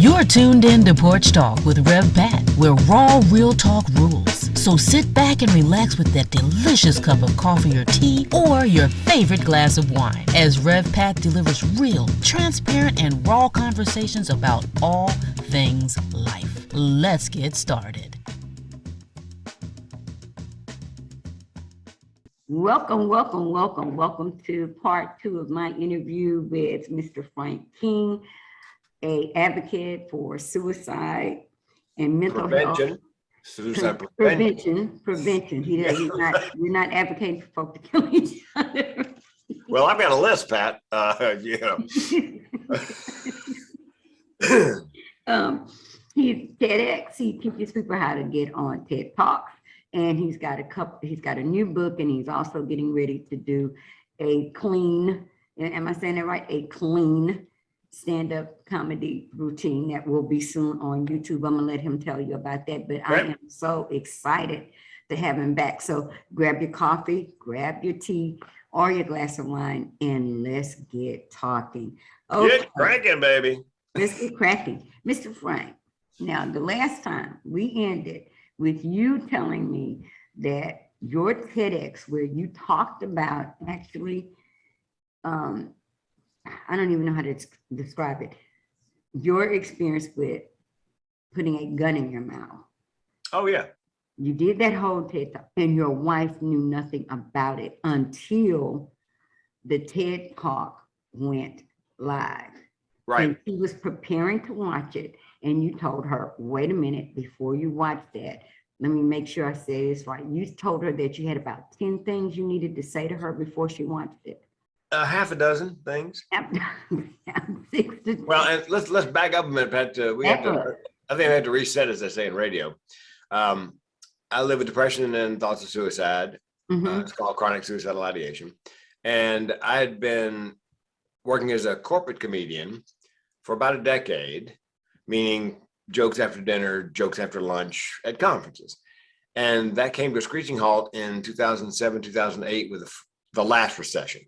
You're tuned in to Porch Talk with Rev Pat, where raw, real talk rules. So sit back and relax with that delicious cup of coffee or tea or your favorite glass of wine as Rev Pat delivers real, transparent, and raw conversations about all things life. Let's get started. Welcome to part 2 of my interview with Mr. Frank King, an advocate for suicide and mental health. Suicide prevention. You're not advocating for folks to kill each other. Well, I've got a list, Pat. He's TEDx. He teaches people how to get on TED Talks, and he's got a new book, and he's also getting ready to do a clean, am I saying that right? A clean stand-up comedy routine that will be soon on YouTube. I'm gonna let him tell you about that, but I am so excited to have him back. So grab your coffee, grab your tea or your glass of wine, and let's get talking. Okay. Get cracking, baby. Let's get cracking. Mr. Frank, now the last time we ended with you telling me that your TEDx, where you talked about actually, I don't even know how to describe it, your experience with putting a gun in your mouth. Oh, yeah. You did that whole TED Talk, and your wife knew nothing about it until the TED Talk went live. Right. And she was preparing to watch it, and you told her, wait a minute, before you watch that, let me make sure I say this right. You told her that you had about 10 things you needed to say to her before she watched it. Half a dozen things. 6 to 10. Well, and let's back up a minute, Pat. I think I have to reset, as they say in radio. I live with depression and thoughts of suicide. It's called chronic suicidal ideation. And I had been working as a corporate comedian for about a decade, meaning jokes after dinner, jokes after lunch at conferences. And that came to a screeching halt in 2007, 2008 with the last recession.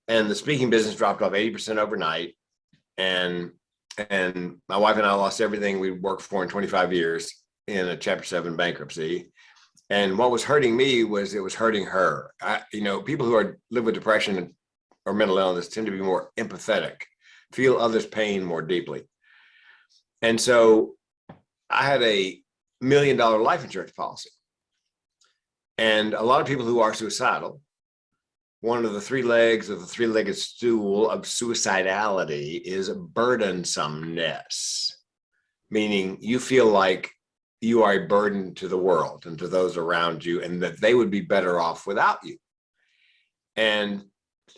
And the speaking business dropped off 80% overnight. And my wife and I lost everything we worked for in 25 years in a Chapter 7 bankruptcy. And what was hurting me was it was hurting her. People who live with depression or mental illness tend to be more empathetic, feel others' pain more deeply. And so I had a $1 million life insurance policy. And a lot of people who are suicidal, one of the 3 legs of the 3-legged stool of suicidality is burdensomeness, meaning you feel like you are a burden to the world and to those around you, and that they would be better off without you. And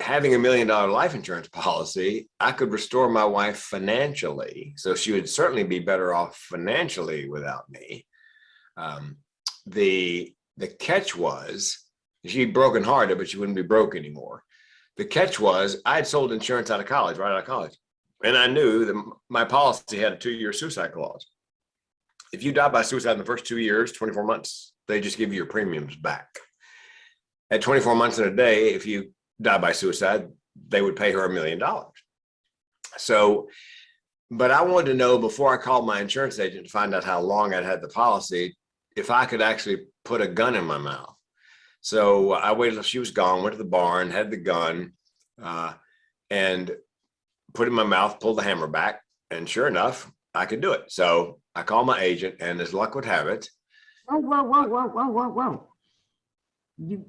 having a $1 million life insurance policy, I could restore my wife financially, so she would certainly be better off financially without me. The catch was, she'd brokenhearted, but she wouldn't be broke anymore. The catch was I had sold insurance right out of college. And I knew that my policy had a 2-year suicide clause. If you die by suicide in the first 2 years, 24 months, they just give you your premiums back. At 24 months and a day, if you die by suicide, they would pay her $1 million. So, but I wanted to know before I called my insurance agent to find out how long I'd had the policy, if I could actually put a gun in my mouth. So I waited till she was gone, went to the barn, had the gun, and put it in my mouth, pulled the hammer back, and sure enough, I could do it. So I called my agent, and as luck would have it. Whoa. You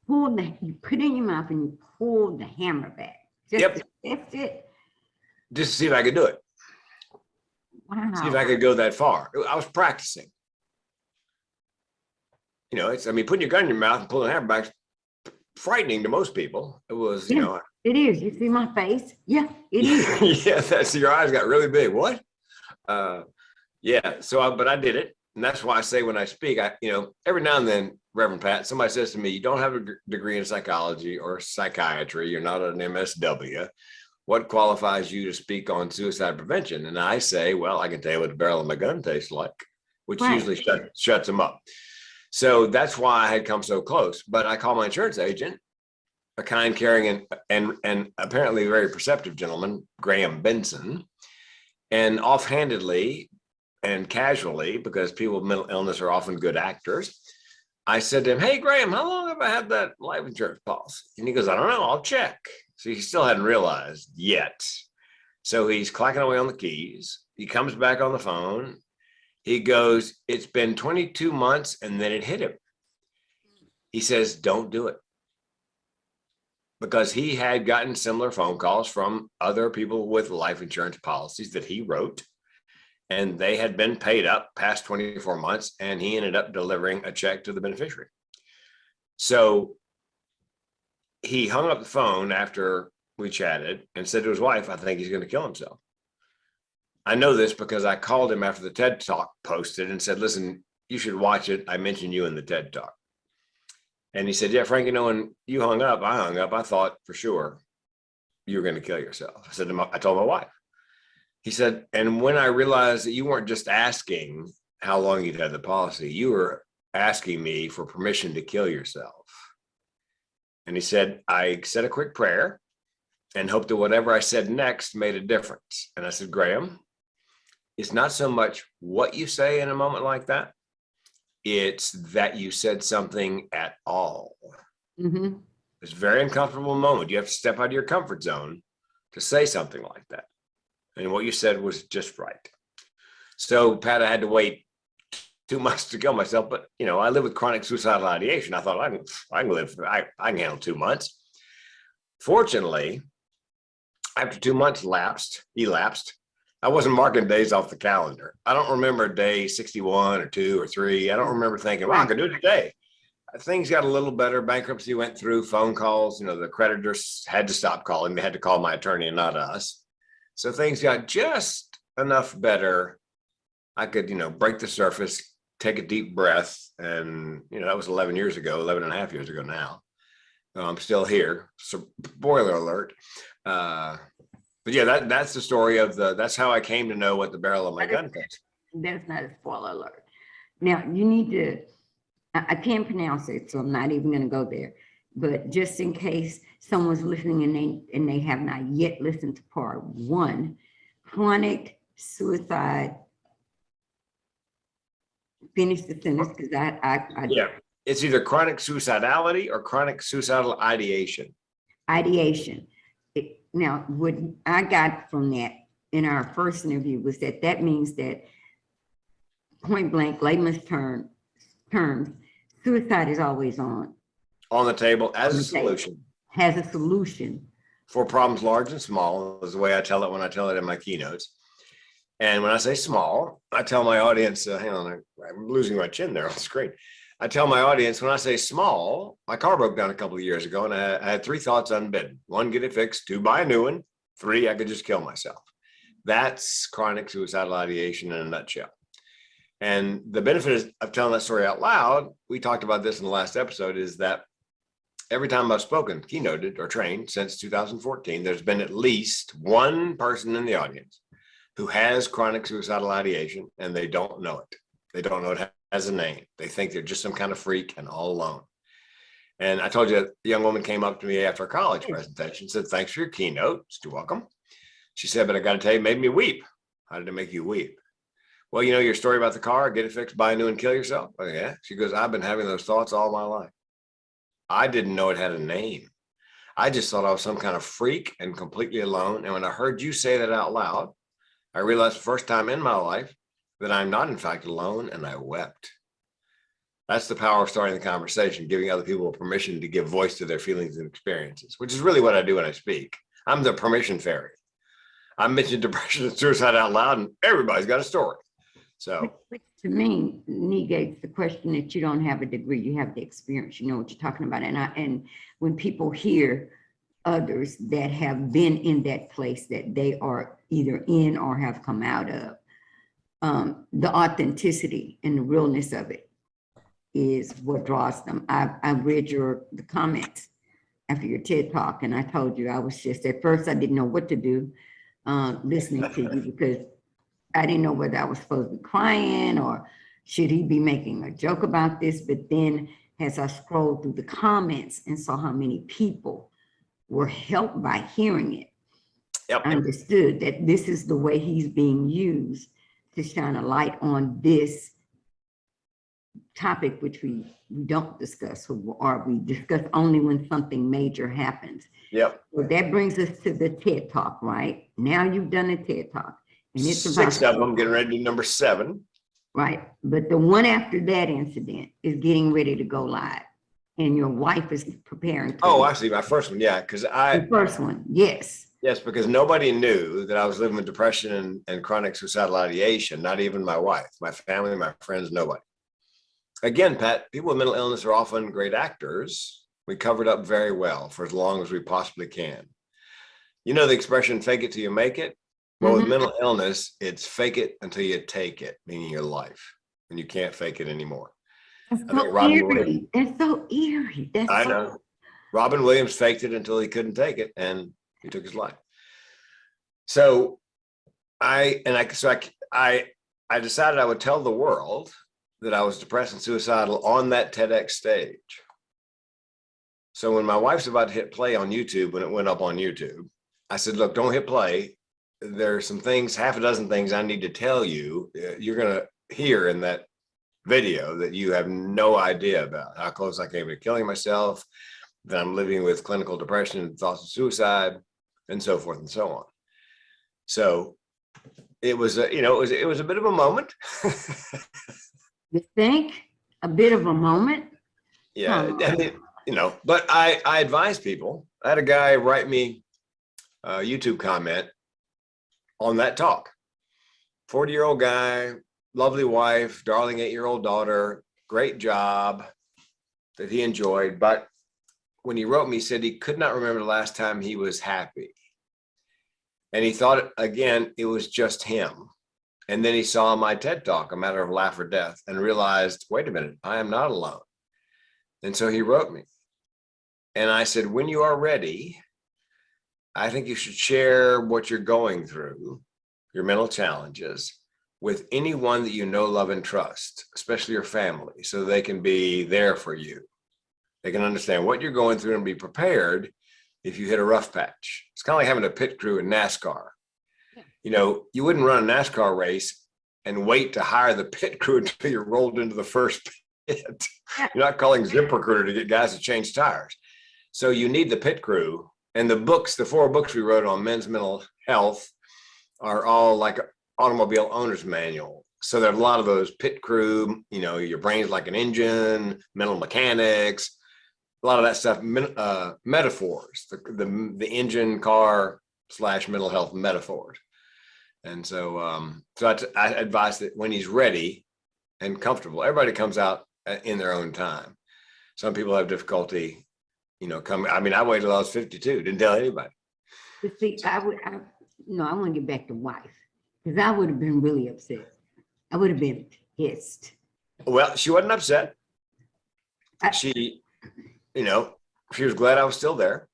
put it in your mouth and you pulled the hammer back. That's it. Just to see if I could do it. Wow. See if I could go that far. I was practicing. Putting your gun in your mouth and pulling the hammer back is frightening to most people. It was, It is. You see my face? Yeah, it is. Yeah, your eyes got really big. What? But I did it. And that's why I say when I speak, every now and then, Reverend Pat, somebody says to me, you don't have a degree in psychology or psychiatry. You're not an MSW. What qualifies you to speak on suicide prevention? And I say, well, I can tell you what the barrel of my gun tastes like, which usually shuts them up. So that's why I had come so close. But I called my insurance agent, a kind, caring, and apparently very perceptive gentleman, Graham Benson. And offhandedly and casually, because people with mental illness are often good actors, I said to him, "Hey, Graham, how long have I had that life insurance policy?" And he goes, "I don't know, I'll check." So he still hadn't realized yet. So he's clacking away on the keys. He comes back on the phone. He goes, "It's been 22 months," and then it hit him. He says, "Don't do it." Because he had gotten similar phone calls from other people with life insurance policies that he wrote, and they had been paid up past 24 months, and he ended up delivering a check to the beneficiary. So he hung up the phone after we chatted and said to his wife, "I think he's going to kill himself." I know this because I called him after the TED Talk posted and said, "Listen, you should watch it. I mentioned you in the TED Talk." And he said, "Yeah, Frank, when you hung up, I thought for sure you were going to kill yourself." I told my wife. He said, "And when I realized that you weren't just asking how long you'd had the policy, you were asking me for permission to kill yourself." And he said, "I said a quick prayer and hoped that whatever I said next made a difference." And I said, "Graham, it's not so much what you say in a moment like that. It's that you said something at all." Mm-hmm. It's a very uncomfortable moment. You have to step out of your comfort zone to say something like that. And what you said was just right. So, Pat, I had to wait 2 months to kill myself. But, I live with chronic suicidal ideation. I thought I can handle 2 months. Fortunately, after 2 months elapsed, I wasn't marking days off the calendar. I don't remember day 61 or 2 or 3. I don't remember thinking, "Well, I could do it today." Things got a little better. Bankruptcy went through, phone calls. The creditors had to stop calling. They had to call my attorney and not us. So things got just enough better. I could, break the surface, take a deep breath. And, that was 11 years ago, 11 and a half years ago now. I'm still here. So, spoiler alert. But yeah, that's the story that's how I came to know what the barrel of my gun is. That's not a spoiler alert. Now, you need to, I can't pronounce it, so I'm not even going to go there. But just in case someone's listening and they have not yet listened to part 1, chronic suicide. Finish the sentence because yeah, it's either chronic suicidality or chronic suicidal ideation. Ideation. Now, what I got from that in our first interview was that means that point blank, layman's terms, suicide is always on the table as a solution. Has a solution for problems large and small, is the way I tell it when I tell it in my keynotes. And when I say small, I tell my audience, hang on, I'm losing my chin there on the screen. I tell my audience, when I say small, my car broke down a couple of years ago and I had 3 thoughts unbidden. 1, get it fixed. 2, buy a new one. 3, I could just kill myself. That's chronic suicidal ideation in a nutshell. And the benefit of telling that story out loud, we talked about this in the last episode, is that every time I've spoken, keynoted, or trained since 2014, there's been at least one person in the audience who has chronic suicidal ideation and they don't know it. They don't know it has a name. They think they're just some kind of freak and all alone. And I told you, the young woman came up to me after a college presentation and said, "Thanks for your keynote. You're welcome." She said, "But I got to tell you, it made me weep." "How did it make you weep?" "Well, your story about the car, get it fixed, buy a new and kill yourself." "Oh, yeah." She goes, "I've been having those thoughts all my life. I didn't know it had a name. I just thought I was some kind of freak and completely alone. And when I heard you say that out loud, I realized the first time in my life that I'm not, in fact, alone, and I wept." That's the power of starting the conversation, giving other people permission to give voice to their feelings and experiences, which is really what I do when I speak. I'm the permission fairy. I mentioned depression and suicide out loud, and everybody's got a story. So, which to me negates the question that you don't have a degree, you have the experience, you know what you're talking about. And when people hear others that have been in that place that they are either in or have come out of, the authenticity and the realness of it is what draws them. I read the comments after your TED Talk, and I told you I was just, at first I didn't know what to do listening to you, because I didn't know whether I was supposed to be crying or should he be making a joke about this. But then as I scrolled through the comments and saw how many people were helped by hearing it, Yep. understood that this is the way he's being used to shine a light on this topic, which we don't discuss, or we discuss only when something major happens. Yep. So that brings us to the TED Talk, right? Now you've done a TED Talk, and it's about 6 of them, getting ready to do number 7. right. But the one after that incident is getting ready to go live, and your wife is preparing to. Oh, I see. My first one, yeah, because the first one, yes. Yes, because nobody knew that I was living with depression and chronic suicidal ideation. Not even my wife, my family, my friends, nobody. Again, Pat, people with mental illness are often great actors. We covered up very well for as long as we possibly can. You know the expression, fake it till you make it? Well, with mental illness, it's fake it until you take it, meaning your life, and you can't fake it anymore. That's so eerie. That's so eerie. I know. Robin Williams faked it until he couldn't take it, and he took his life. So I decided I would tell the world that I was depressed and suicidal on that TEDx stage. So when my wife's about to hit play on YouTube, when it went up on YouTube, I said, look, don't hit play. There are some things, half a dozen things I need to tell you. You're going to hear in that video that you have no idea about, how close I came to killing myself, that I'm living with clinical depression and thoughts of suicide, and so forth and so on. So it was a, it was a bit of a moment. You think? A bit of a moment? Yeah, but I advise people. I had a guy write me a YouTube comment on that talk. 40-year-old guy, lovely wife, darling 8-year-old daughter, great job that he enjoyed. But when he wrote me, he said he could not remember the last time he was happy. And he thought, again, it was just him. And then he saw my TED Talk, A Matter of Life or Death, and realized, wait a minute, I am not alone. And so he wrote me. And I said, when you are ready, I think you should share what you're going through, your mental challenges, with anyone that you know, love, and trust, especially your family, so they can be there for you. They can understand what you're going through and be prepared if you hit a rough patch. It's kind of like having a pit crew in NASCAR. You wouldn't run a NASCAR race and wait to hire the pit crew until you're rolled into the first pit. You're not calling ZipRecruiter to get guys to change tires. So you need the pit crew. And the 4 books we wrote on men's mental health are all like automobile owner's manual. So there are a lot of those pit crew, your brain's like an engine, mental mechanics, a lot of that stuff, metaphors, the engine, car / mental health metaphors. And so, I advise that when he's ready and comfortable, everybody comes out in their own time. Some people have difficulty, coming. I mean, I waited till I was 52, didn't tell anybody. But see, I want to get back to wife, because I would have been really upset. I would have been pissed. Well, she wasn't upset. She was glad I was still there.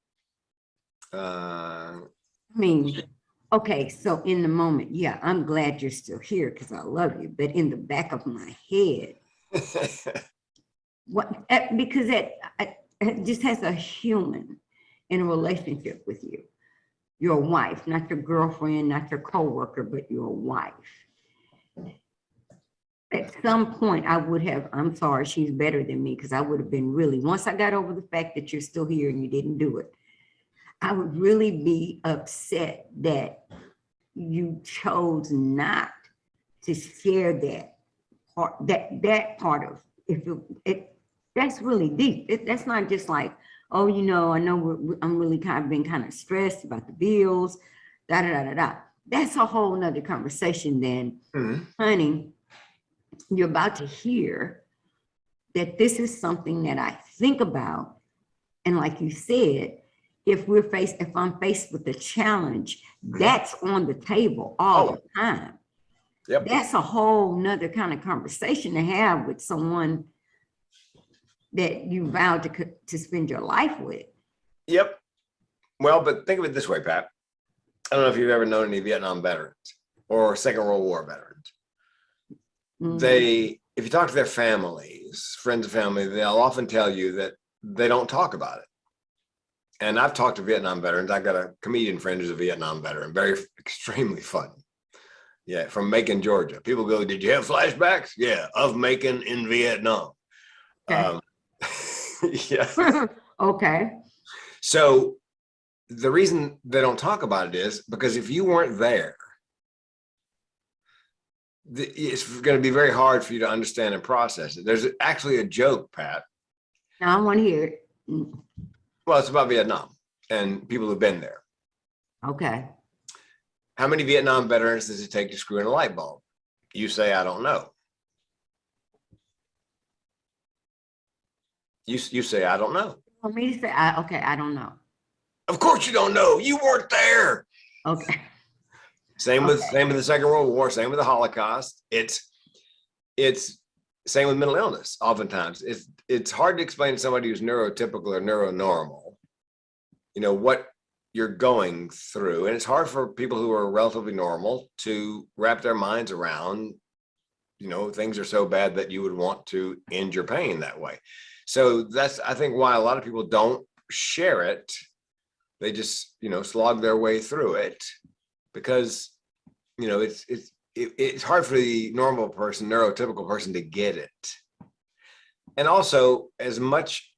Okay, so in the moment, yeah, I'm glad you're still here because I love you. But in the back of my head, because it just has a human in a relationship with you, your wife, not your girlfriend, not your coworker, but your wife. At some point, I'm sorry, she's better than me, because I would have been really, once I got over the fact that you're still here and you didn't do it, I would really be upset that you chose not to share that part, that part of that's really deep. That's not just like, oh, I know I'm really been kind of stressed about the bills, da da da da da. That's a whole nother conversation then, honey. You're about to hear that this is something that I think about, and like you said, if I'm faced with a challenge, that's on the table all the time. Yep. That's a whole nother kind of conversation to have with someone that you vowed to spend your life with. Yep. Well, but think of it this way, Pat. I don't know if you've ever known any Vietnam veterans or Second World War veterans. If you talk to their families, friends and family, they'll often tell you that they don't talk about it. And I've talked to Vietnam veterans. I got a comedian friend who's a Vietnam veteran, very extremely funny. Yeah, from Macon, Georgia. People go, "Did you have flashbacks?" Yeah, of Macon in Vietnam. Okay. Yeah. Okay. So the reason they don't talk about it is because if you weren't there, it's going to be very hard for you to understand and process it. There's actually a joke, Pat. Now I want to hear it. Well, it's about Vietnam and people who've been there. Okay. How many Vietnam veterans does it take to screw in a light bulb? You say, I don't know. You say, I don't know. For me to say, okay, I don't know. Of course you don't know. You weren't there. Okay. Same with the Second World War. Same with the Holocaust. It's same with mental illness. Oftentimes, it's hard to explain to somebody who's neurotypical or neuronormal, what you're going through, and it's hard for people who are relatively normal to wrap their minds around. Things are so bad that you would want to end your pain that way. So that's, I think, why a lot of people don't share it. They just, slog their way through it because, it's hard for the normal person, neurotypical person to get it. And also, as much,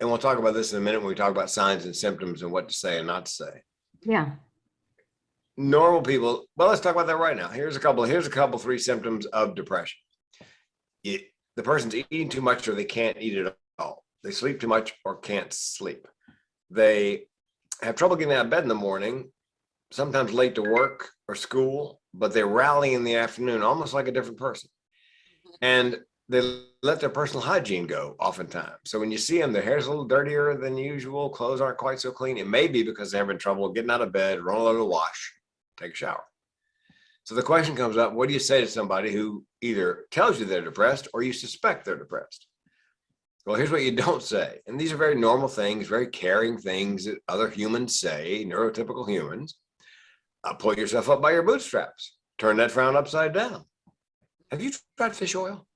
and we'll talk about this in a minute when we talk about signs and symptoms and what to say and not to say. Yeah. Normal people, well, let's talk about that right now. Here's a couple, 3 symptoms of depression. The person's eating too much or they can't eat at all. They sleep too much or can't sleep. They have trouble getting out of bed in the morning, sometimes late to work or school, but they rally in the afternoon, almost like a different person. And they let their personal hygiene go oftentimes. So when you see them, their hair's a little dirtier than usual, clothes aren't quite so clean. It may be because they're having trouble getting out of bed, run a little wash, take a shower. So the question comes up, what do you say to somebody who either tells you they're depressed or you suspect they're depressed? Well, here's what you don't say. And these are very normal things, very caring things that other humans say, neurotypical humans. Pull yourself up by your bootstraps. Turn that frown upside down. Have you tried fish oil?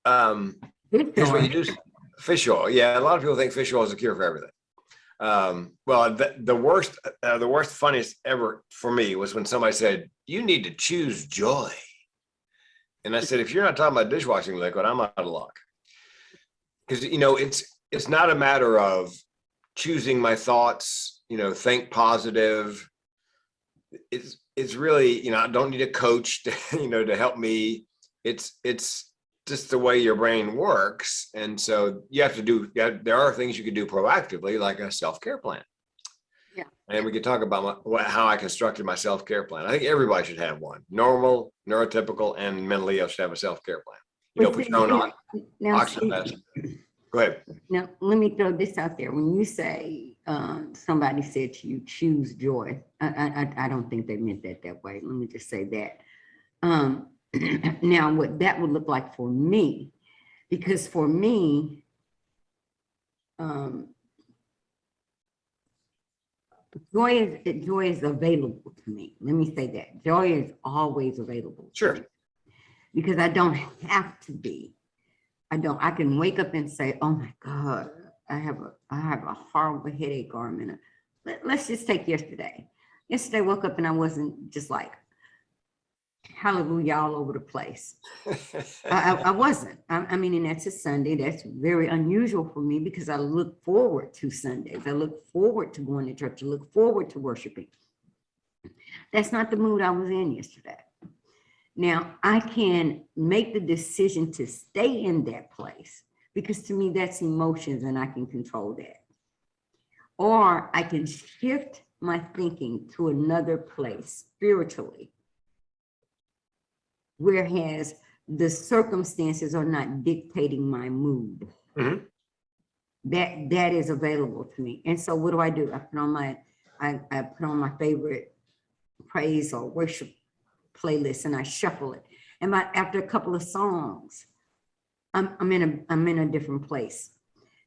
Here's what you do. Fish oil. Yeah, a lot of people think fish oil is a cure for everything. Well, the worst, funniest ever for me was when somebody said, "You need to choose joy." And I said, if you're not talking about dishwashing liquid, I'm out of luck. Because, it's not a matter of choosing my thoughts, think positive. It's really, I don't need a coach to, to help me. It's just the way your brain works. And so there are things you can do proactively, like a self-care plan. Yeah. And we could talk about how I constructed my self-care plan. I think everybody should have one. Normal, neurotypical, and mentally ill should have a self-care plan. Put your own on. Go ahead. Now, let me throw this out there. When you say somebody said to you, choose joy, I don't think they meant that way. Let me just say that. Now, what that would look like for me, because for me, joy is available to me. Let me say that. Joy is always available. Sure. Because I don't have to be. I can wake up and say, oh my God, I have a horrible headache, or let's just take yesterday. Yesterday I woke up and I wasn't just like, hallelujah all over the place. I wasn't. I mean, and that's a Sunday. That's very unusual for me because I look forward to Sundays. I look forward to going to church. I look forward to worshiping. That's not the mood I was in yesterday. Now, I can make the decision to stay in that place because to me, that's emotions and I can control that. Or I can shift my thinking to another place spiritually, whereas the circumstances are not dictating my mood. Mm-hmm. That is available to me. And so what do? I put on my favorite praise or worship playlist and I shuffle it. And after a couple of songs, I'm in a different place.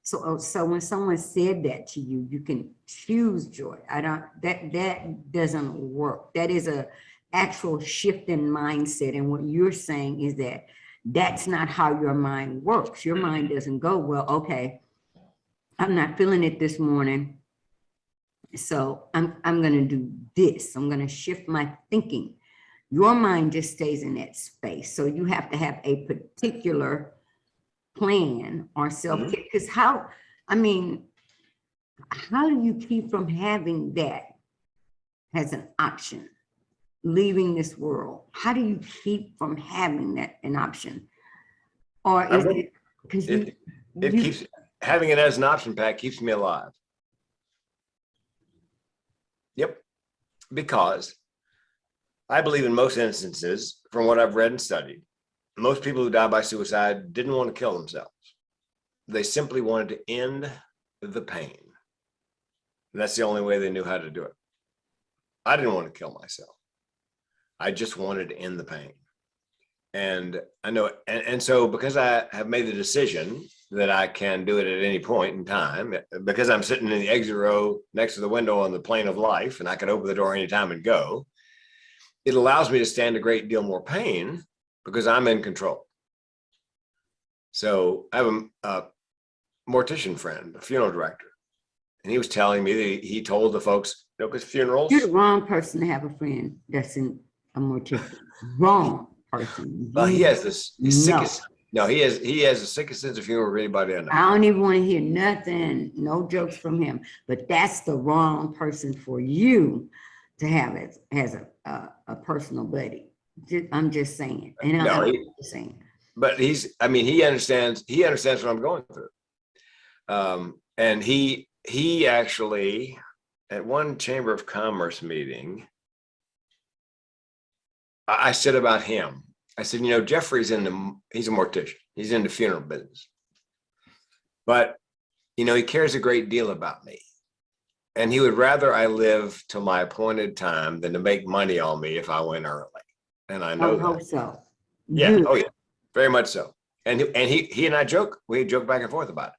So when someone said that to you, you can choose joy. That doesn't work. That is a actual shift in mindset. And what you're saying is that that's not how your mind works. Your mind doesn't go, well, okay, I'm not feeling it this morning. So I'm going to do this. I'm going to shift my thinking. Your mind just stays in that space. So you have to have a particular plan or self-care. Because how do you keep from having that as an option? Leaving this world, how do you keep from having that an option? Or is it because it keeps having it as an option, Pat, keeps me alive. Yep. Because I believe in most instances, from what I've read and studied, most people who die by suicide didn't want to kill themselves. They simply wanted to end the pain. And that's the only way they knew how to do it. I didn't want to kill myself. I just wanted to end the pain. And I know, and so because I have made the decision that I can do it at any point in time, because I'm sitting in the exit row next to the window on the plane of life, and I can open the door anytime and go, it allows me to stand a great deal more pain because I'm in control. So I have a mortician friend, a funeral director, and he was telling me that he told the folks, because funerals. You're the wrong person to have a friend that's in a mortician. Wrong person. Well, he has this sickest. No, he has the sickest sense of humor of anybody I know. I don't even want to hear nothing, no jokes from him. But that's the wrong person for you to have as a personal buddy. I'm just saying. And I'm just saying. But he understands what I'm going through. And he actually, at one Chamber of Commerce meeting, I said about him, I said, Jeffrey's he's a mortician. He's in the funeral business. But, he cares a great deal about me. And he would rather I live till my appointed time than to make money on me if I went early. And I know I hope so. Yeah. Oh, yeah. Very much so. And he and I joke. We joke back and forth about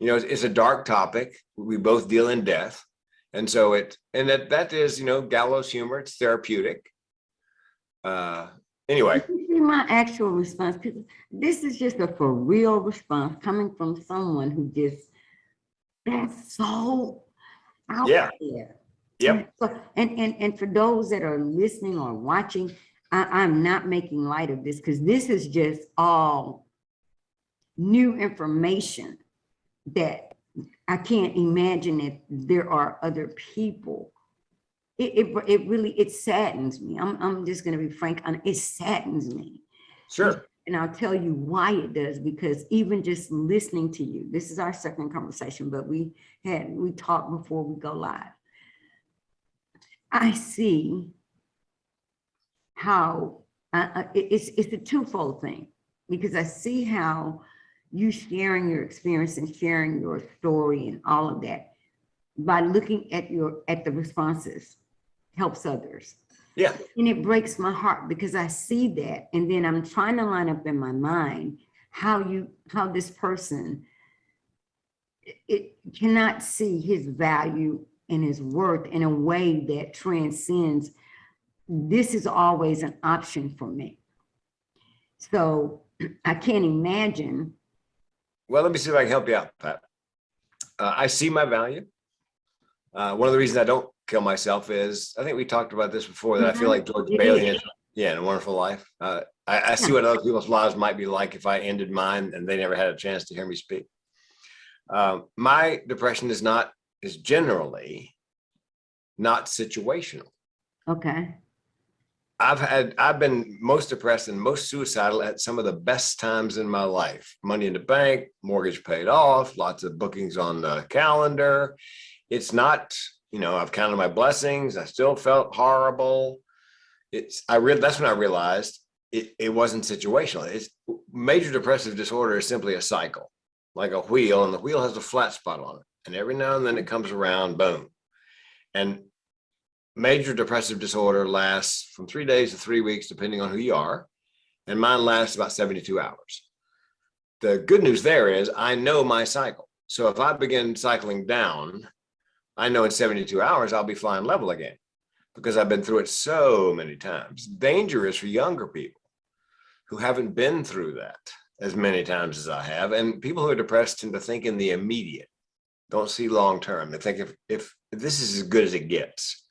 it. It's a dark topic. We both deal in death. And so that is, gallows humor. It's therapeutic. Anyway. See my actual response, because this is just a for real response coming from someone who that's so out there. Yep. And for those that are listening or watching, I'm not making light of this because this is just all new information that I can't imagine that there are other people. It really saddens me. I'm just going to be frank on it saddens me. Sure. And I'll tell you why it does, because even just listening to you, this is our second conversation, but we talked before we go live. I see how it's a twofold thing, because I see how you sharing your experience and sharing your story and all of that by looking at the responses helps others. Yeah. And it breaks my heart because I see that. And then I'm trying to line up in my mind how this person, it cannot see his value and his worth in a way that transcends, this is always an option for me. So I can't imagine. Well, let me see if I can help you out, Pat. I see my value. One of the reasons I don't kill myself is, I think we talked about this before, that I feel like George Bailey in A Wonderful Life. I see what other people's lives might be like if I ended mine and they never had a chance to hear me speak. My depression is generally not situational. Okay. I've been most depressed and most suicidal at some of the best times in my life. Money in the bank, mortgage paid off, lots of bookings on the calendar. It's not, I've counted my blessings. I still felt horrible. That's when I realized it wasn't situational. Major depressive disorder is simply a cycle, like a wheel, and the wheel has a flat spot on it. And every now and then it comes around, boom. And major depressive disorder lasts from 3 days to 3 weeks, depending on who you are. And mine lasts about 72 hours. The good news there is I know my cycle. So if I begin cycling down, I know in 72 hours, I'll be flying level again because I've been through it so many times. Danger is for younger people who haven't been through that as many times as I have. And people who are depressed tend to think in the immediate. don't see long term. They think if this is as good as it gets,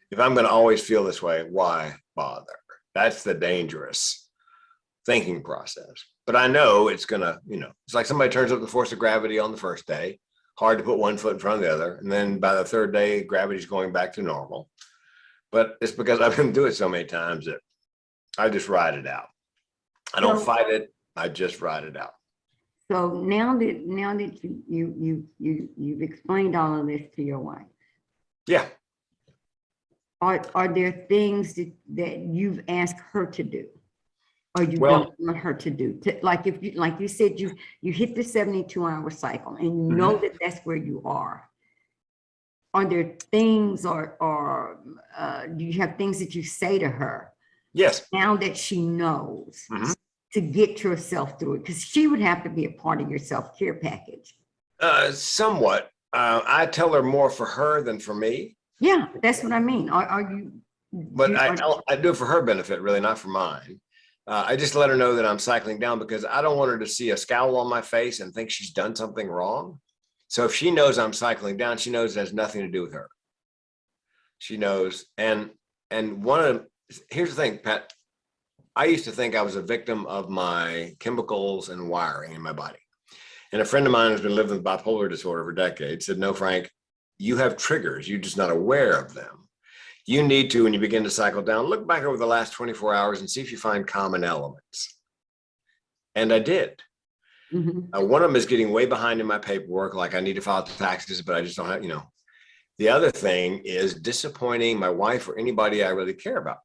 if I'm going to always feel this way, why bother? That's the dangerous thinking process. But I know it's going to, it's like somebody turns up the force of gravity on the first day, hard to put one foot in front of the other. And then by the third day, gravity's going back to normal. But it's because I've been through it so many times that I just ride it out. I don't fight it. I just ride it out. So now that you've explained all of this to your wife. Yeah. Are there things that you've asked her to do, or you don't want her to do? Like you said, you hit the 72-hour cycle, and you know that that's where you are. Are there things, or do you have things that you say to her? Yes. Now that she knows, to get yourself through it, because she would have to be a part of your self-care package. Somewhat. I tell her more for her than for me. Yeah, that's what I mean. Are you? But I do it for her benefit, really, not for mine. I just let her know that I'm cycling down because I don't want her to see a scowl on my face and think she's done something wrong. So if she knows I'm cycling down, she knows it has nothing to do with her. She knows. And here's the thing, Pat. I used to think I was a victim of my chemicals and wiring in my body. And a friend of mine who's been living with bipolar disorder for decades said, no, Frank, you have triggers. You're just not aware of them. You need to, when you begin to cycle down, look back over the last 24 hours and see if you find common elements. And I did. One of them is getting way behind in my paperwork. Like I need to file taxes, but I just don't have, The other thing is disappointing my wife or anybody I really care about.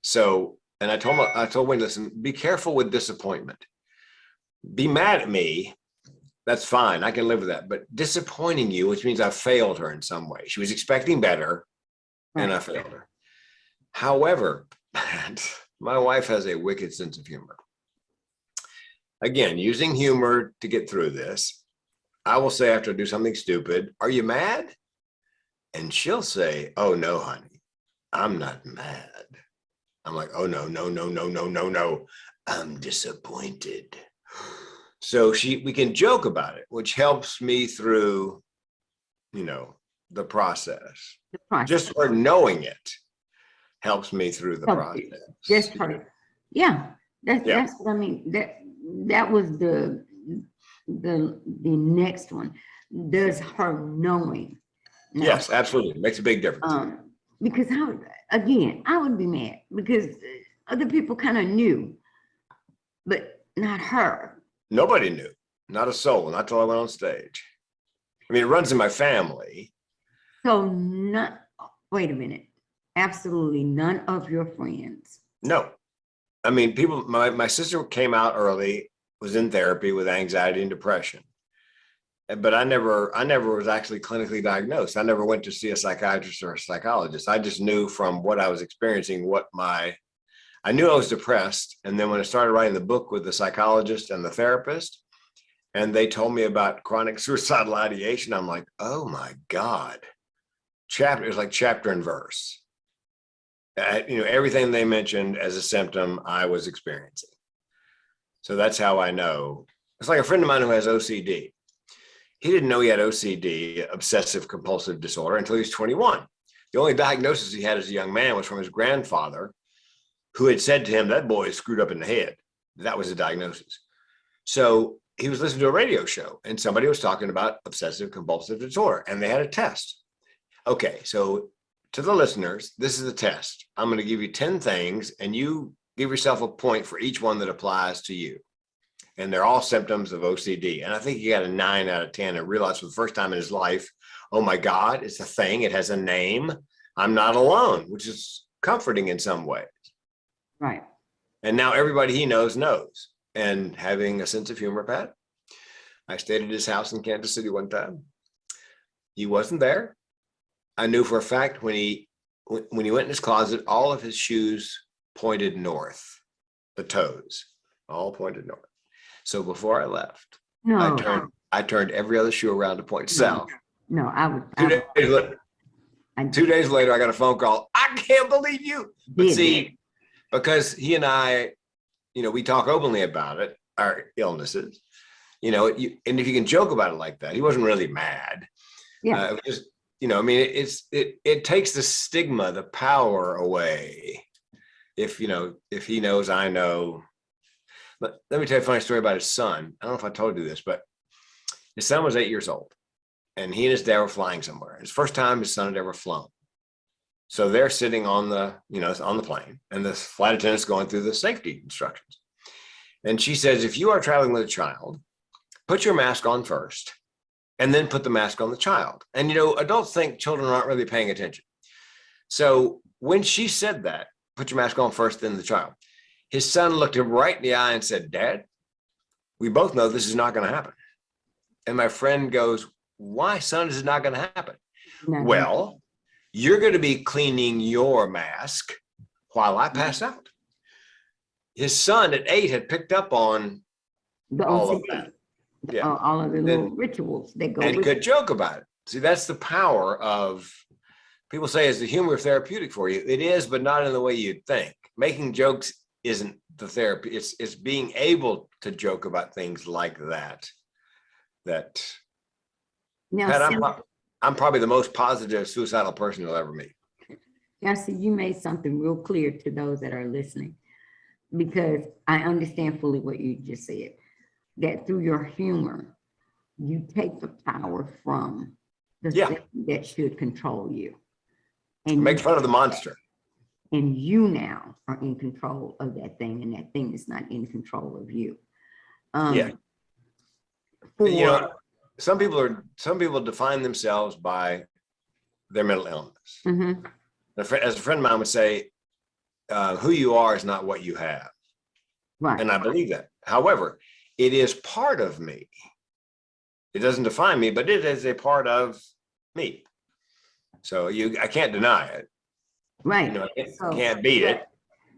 So, and I told Wayne, listen, be careful with disappointment. Be mad at me. That's fine. I can live with that. But disappointing you, which means I failed her in some way. She was expecting better and I failed her. However, my wife has a wicked sense of humor. Again, using humor to get through this, I will say after I do something stupid, are you mad? And she'll say, oh no, honey, I'm not mad. I'm like, oh no, no, no, no, no, no, no. I'm disappointed. So we can joke about it, which helps me through, the process. Just her knowing it helps me through the process. Just her. Yeah. That's what I mean. That was the next one. Does her knowing. Now, yes, absolutely. It makes a big difference. Because I would be mad because other people kind of knew, but not her. Nobody knew, not a soul, not till I went on stage. I mean, it runs in my family. So wait a minute. Absolutely none of your friends. No. I mean, my sister came out early, was in therapy with anxiety and depression. But I never was actually clinically diagnosed. I never went to see a psychiatrist or a psychologist. I just knew from what I was experiencing, I knew I was depressed. And then when I started writing the book with the psychologist and the therapist, and they told me about chronic suicidal ideation, I'm like, oh my God. It was like chapter and verse. Everything they mentioned as a symptom I was experiencing. So that's how I know. It's like a friend of mine who has OCD. He didn't know he had OCD, obsessive compulsive disorder, until he was 21. The only diagnosis he had as a young man was from his grandfather, who had said to him, that boy is screwed up in the head. That was the diagnosis. So he was listening to a radio show and somebody was talking about obsessive compulsive disorder and they had a test. Okay, so to the listeners, this is the test. I'm going to give you 10 things and you give yourself a point for each one that applies to you. And they're all symptoms of OCD. And I think he got a 9 out of 10 and realized for the first time in his life, oh my God, it's a thing. It has a name. I'm not alone, which is comforting in some ways. Right. And now everybody he knows. And having a sense of humor, Pat, I stayed at his house in Kansas City one time. He wasn't there. I knew for a fact when he went in his closet, all of his shoes pointed north, the toes all pointed north. So before I left, I turned every other shoe around to point south. No, I would. 2 days later, I got a phone call. I can't believe you. But see, because he and I, we talk openly about it, our illnesses. and if you can joke about it like that, he wasn't really mad. Yeah. It was just, I mean, it takes the stigma, the power away. If he knows, I know. But let me tell you a funny story about his son. I don't know if I told you this, but his son was 8 years old, and he and his dad were flying somewhere. It's the first time his son had ever flown. So they're sitting on the plane, and the flight attendant's going through the safety instructions. And she says, if you are traveling with a child, put your mask on first, and then put the mask on the child. And, adults think children aren't really paying attention. So when she said that, put your mask on first, then the child, his son looked him right in the eye and said, Dad, we both know this is not going to happen. And my friend goes, why, son, is it not going to happen? No. Well, you're going to be cleaning your mask while I pass out. His son at 8 had picked up on all of that. Yeah. All of the little rituals that go and could joke about it. See, that's the power of, people say, is the humor therapeutic for you? It is, but not in the way you'd think. Making jokes isn't the therapy. It's being able to joke about things like that. Now, Pat, I'm probably the most positive suicidal person you'll ever meet. Now, see, you made something real clear to those that are listening, because I understand fully what you just said, that through your humor, you take the power from the thing that should control you. And make fun of the monster. And you now are in control of that thing, and that thing is not in control of you. Some people define themselves by their mental illness. Mm-hmm. As a friend of mine would say, who you are is not what you have. Right. And I believe that. However, it is part of me. It doesn't define me, but it is a part of me. So I can't deny it. Right. I can't beat it.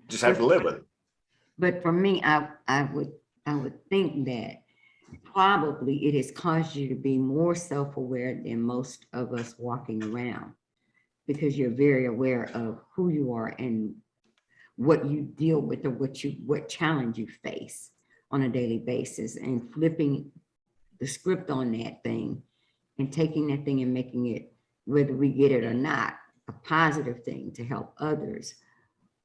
Just have to live with it. But for me, I would think that probably it has caused you to be more self-aware than most of us walking around, because you're very aware of who you are and what you deal with, or what challenge you face on a daily basis, and flipping the script on that thing and taking that thing and making it, whether we get it or not, a positive thing to help others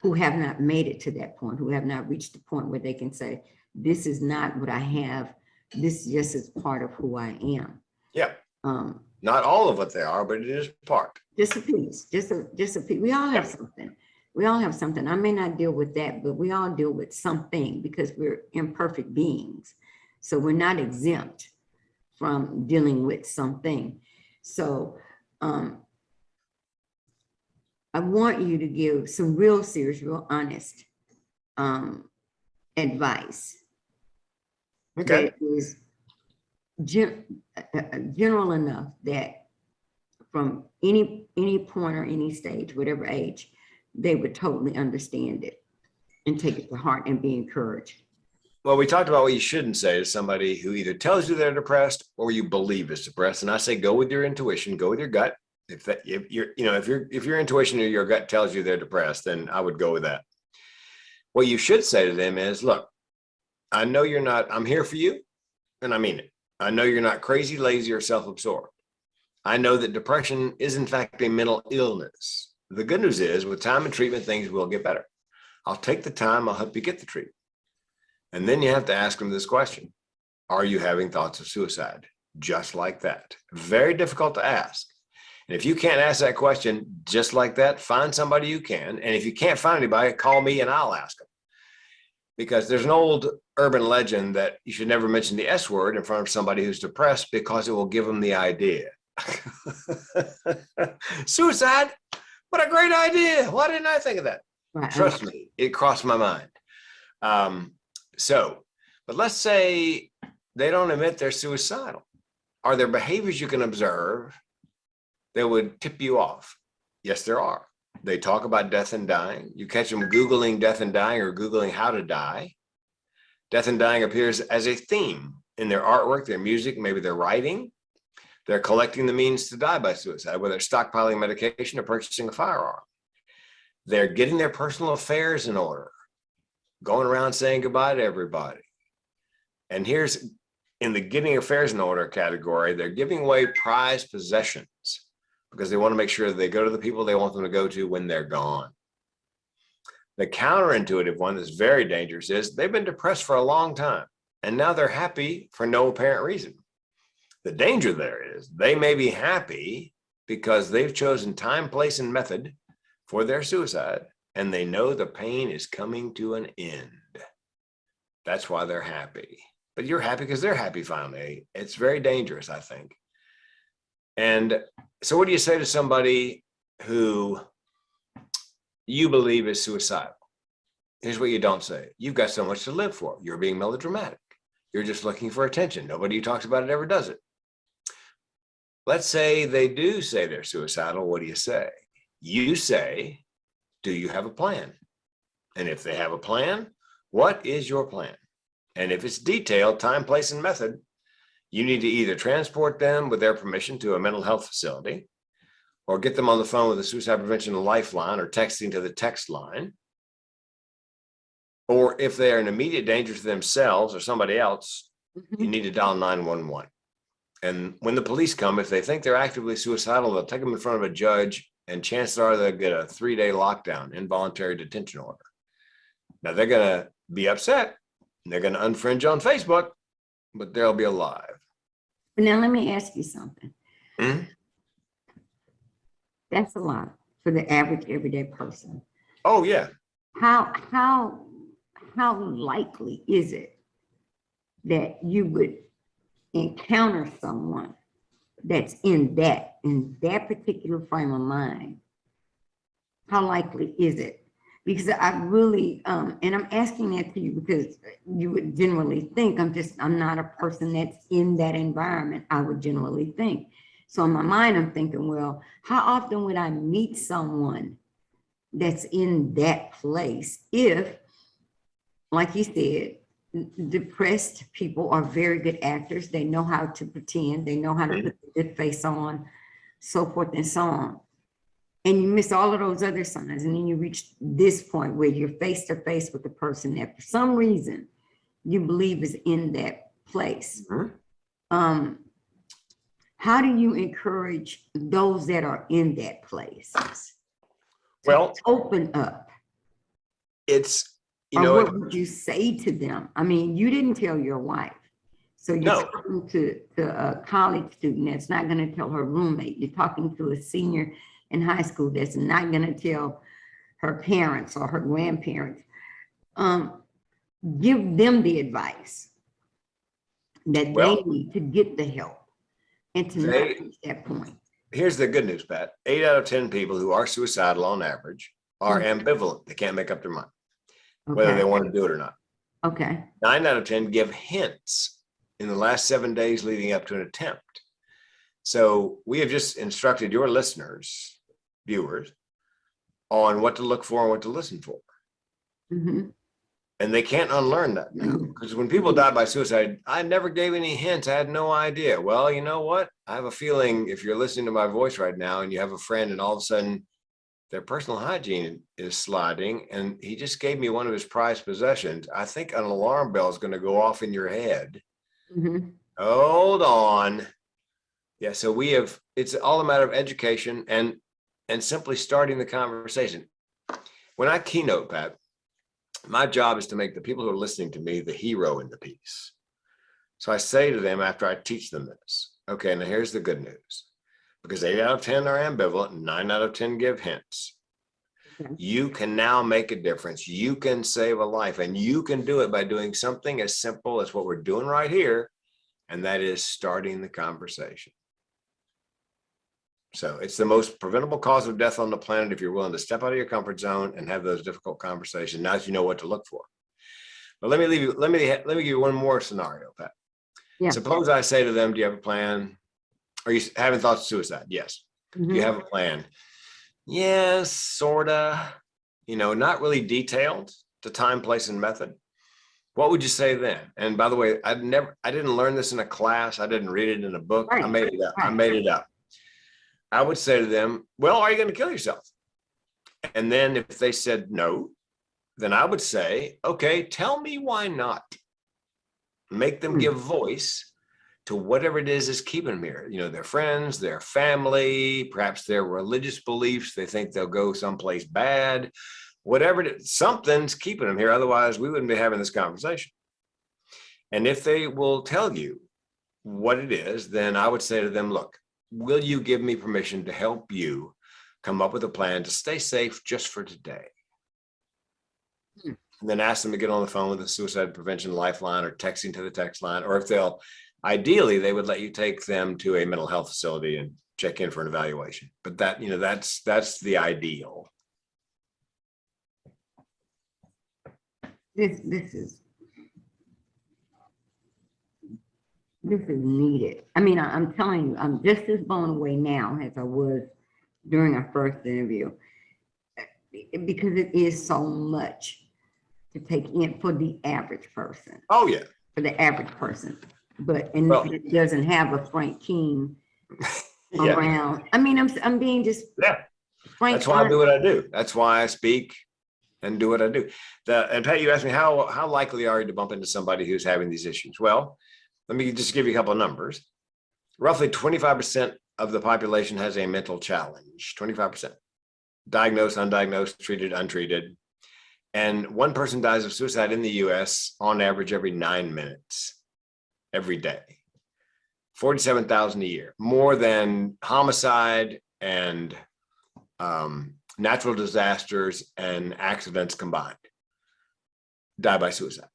who have not made it to that point, who have not reached the point where they can say, this is not what I have, this just is part of who I am. Yeah. Not all of what they are, but it is part. Just a piece, just a piece. We all have something. We all have something. I may not deal with that, but we all deal with something, because we're imperfect beings. So we're not exempt from dealing with something. So I want you to give some real serious, real honest advice. Okay. That is general enough that from any point or any stage, whatever age, they would totally understand it and take it to heart and be encouraged. Well, we talked about what you shouldn't say to somebody who either tells you they're depressed or you believe is depressed. And I say, go with your intuition, go with your gut. If your intuition or your gut tells you they're depressed, then I would go with that. What you should say to them is, look, I know you're not, I'm here for you, and I mean it. I know you're not crazy, lazy, or self-absorbed. I know that depression is in fact a mental illness. The good news is, with time and treatment, things will get better. I'll take the time, I'll help you get the treatment. And then you have to ask them this question: are you having thoughts of suicide? Just like that. Very difficult to ask. And if you can't ask that question just like that, find somebody you can. And if you can't find anybody, call me and I'll ask them. Because there's an old urban legend that you should never mention the S word in front of somebody who's depressed, because it will give them the idea. Suicide? What a great idea. Why didn't I think of that? Right. Trust me, it crossed my mind. But let's say they don't admit they're suicidal. Are there behaviors you can observe that would tip you off? Yes, there are. They talk about death and dying. You catch them Googling death and dying or Googling how to die. Death and dying appears as a theme in their artwork, their music, maybe their writing. They're collecting the means to die by suicide, whether it's stockpiling medication or purchasing a firearm. They're getting their personal affairs in order, going around saying goodbye to everybody. And here's in the getting affairs in order category, they're giving away prized possessions because they want to make sure that they go to the people they want them to go to when they're gone. The counterintuitive one that's very dangerous is they've been depressed for a long time and now they're happy for no apparent reason. The danger there is they may be happy because they've chosen time, place, and method for their suicide, and they know the pain is coming to an end. That's why they're happy. But you're happy because they're happy finally. It's very dangerous, I think. And so what do you say to somebody who you believe is suicidal? Here's what you don't say. You've got so much to live for. You're being melodramatic. You're just looking for attention. Nobody who talks about it ever does it. Let's say they do say they're suicidal. What do you say? You say, do you have a plan? And if they have a plan, what is your plan? And if it's detailed, time, place, and method, you need to either transport them with their permission to a mental health facility or get them on the phone with a suicide prevention lifeline or texting to the text line. Or if they are in immediate danger to themselves or somebody else, you need to dial 911. And when the police come, if they think they're actively suicidal, they'll take them in front of a judge, and chances are they'll get a 3-day lockdown, involuntary detention order. Now they're going to be upset. And they're going to unfringe on Facebook, but they'll be alive. Now let me ask you something. Mm-hmm. That's a lot for the average everyday person. Oh yeah. How likely is it that you would encounter someone that's in that particular frame of mind? How likely is it? Because I really, and I'm asking that to you because you would generally think, I'm not a person that's in that environment, I would generally think. So in my mind, I'm thinking, well, how often would I meet someone that's in that place if, like you said, depressed people are very good actors. They know how to pretend. They know how to put a good face on, so forth and so on. And you miss all of those other signs. And then you reach this point where you're face to face with the person that for some reason you believe is in that place. How do you encourage those that are in that place to open up? It's, what would you say to them? I mean, you didn't tell your wife. So you're talking to a college student that's not going to tell her roommate. You're talking to a senior in high school that's not going to tell her parents or her grandparents. Give them the advice that they need to get the help and to not reach that point. Here's the good news, Pat. 8 out of 10 people who are suicidal on average are ambivalent. They can't make up their mind whether they want to do it or not. Okay. 9 out of 10 give hints in the last 7 days leading up to an attempt. So we have just instructed your listeners, viewers, on what to look for and what to listen for. And they can't unlearn that now, because when people die by suicide, I never gave any hints. I had no idea. Well, you know what? I have a feeling if you're listening to my voice right now and you have a friend and all of a sudden their personal hygiene is sliding and he just gave me one of his prized possessions, I think an alarm bell is going to go off in your head. Hold on. Yeah, so we have, it's all a matter of education and simply starting the conversation. When I keynote, Pat, my job is to make the people who are listening to me the hero in the piece. So I say to them after I teach them this, okay, now here's the good news. Because 8 out of 10 are ambivalent and 9 out of 10 give hints. You can now make a difference. You can save a life, and you can do it by doing something as simple as what we're doing right here, and that is starting the conversation. So it's the most preventable cause of death on the planet if you're willing to step out of your comfort zone and have those difficult conversations. Now you know what to look for. But let me give you one more scenario, Pat. Suppose I say to them, do you have a plan? Are you having thoughts of suicide? Yes. Do you have a plan? Yes, sorta. Not really detailed, the time, place, and method. What would you say then? And by the way, I didn't learn this in a class. I didn't read it in a book. I made it up. I made it up. I would say to them, well, are you going to kill yourself? And then if they said no, then I would say, okay, tell me why not. make them give voice to whatever it is keeping them here. You know, their friends, their family, perhaps their religious beliefs. They think they'll go someplace bad, whatever it is, something's keeping them here. Otherwise, we wouldn't be having this conversation. And if they will tell you what it is, then I would say to them, look, will you give me permission to help you come up with a plan to stay safe just for today? And then ask them to get on the phone with the suicide prevention lifeline or texting to the text line, or if they'll, ideally, they would let you take them to a mental health facility and check in for an evaluation. But that, you know, that's the ideal. This is needed. I mean, I'm telling you, I'm just as blown away now as I was during our first interview, because it is so much to take in for the average person. Oh yeah, for the average person. But it doesn't have a Frank King around. I mean, I'm being just frank. That's why I do what I do. That's why I speak and do what I do. And Pat, you asked me how likely are you to bump into somebody who's having these issues? Well, let me just give you a couple of numbers. Roughly 25% of the population has a mental challenge. 25%. Diagnosed, undiagnosed, treated, untreated. And one person dies of suicide in the US on average every 9 minutes, every day. 47,000 a year, more than homicide and natural disasters and accidents combined die by suicide.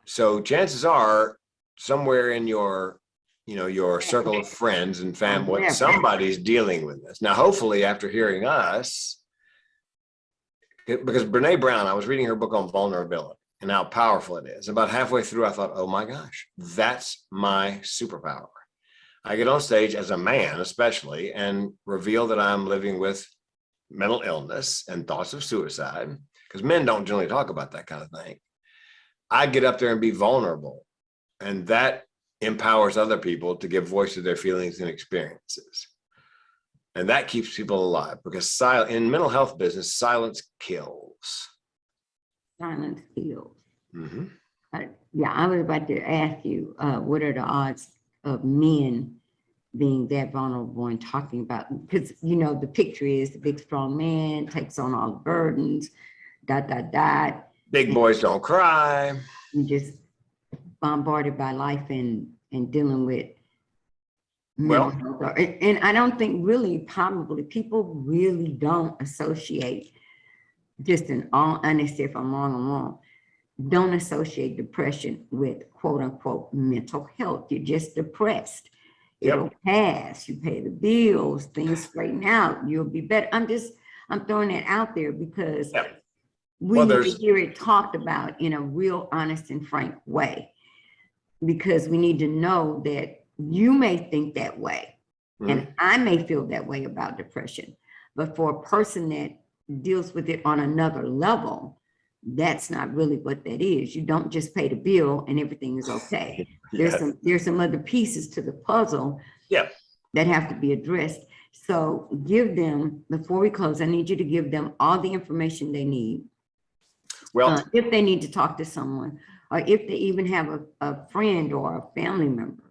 So chances are somewhere in your, you know, your circle of friends and family, somebody's dealing with this. Now, hopefully after hearing us, because Brene Brown, I was reading her book on vulnerability and how powerful it is. About halfway through, I thought, oh my gosh, that's my superpower. I get on stage as a man, especially, and reveal that I'm living with mental illness and thoughts of suicide, because men don't generally talk about that kind of thing. I get up there and be vulnerable, and that empowers other people to give voice to their feelings and experiences. And that keeps people alive, because in mental health business, silence kills. Silence kills. Mm-hmm. Yeah, I was about to ask you, what are the odds of men being that vulnerable and talking about, because, you know, the picture is the big, strong man takes on all the burdens, ... Big boys don't cry. You just bombarded by life and dealing with mental health. And I don't think really, probably people really don't associate, just in all honesty, if I'm wrong, don't associate depression with quote unquote mental health. You're just depressed. It'll pass. You pay the bills, things straighten out, you'll be better. I'm throwing that out there because we need to hear it talked about in a real honest and frank way, because we need to know that you may think that way and I may feel that way about depression, but for a person that deals with it on another level, that's not really what that is. You don't just pay the bill and everything is okay. There's some other pieces to the puzzle that have to be addressed. So give them, before we close, I need you to give them all the information they need. Well, if they need to talk to someone, or if they even have a friend or a family member,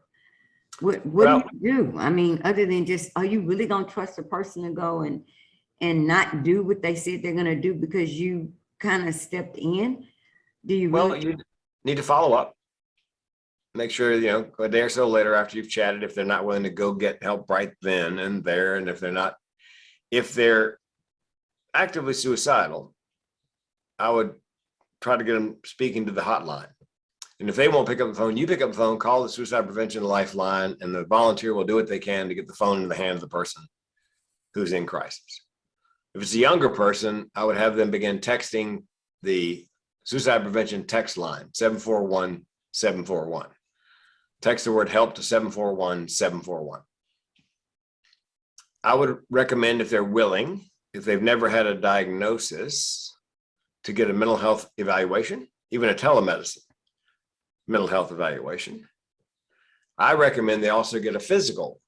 what do you do? I mean, other than just, are you really gonna trust a person to go and not do what they said they're gonna do because you kind of stepped in? Do you really? You need to follow up. Make sure, you know, a day or so later after you've chatted, if they're not willing to go get help right then and there, and if they're actively suicidal, I would try to get them speaking to the hotline. And if they won't pick up the phone, you pick up the phone, call the suicide prevention lifeline, and the volunteer will do what they can to get the phone in the hand of the person who's in crisis. If it's a younger person, I would have them begin texting the suicide prevention text line, 741-741. Text the word help to 741-741. I would recommend, if they're willing, if they've never had a diagnosis, to get a mental health evaluation, even a telemedicine mental health evaluation. I recommend they also get a physical,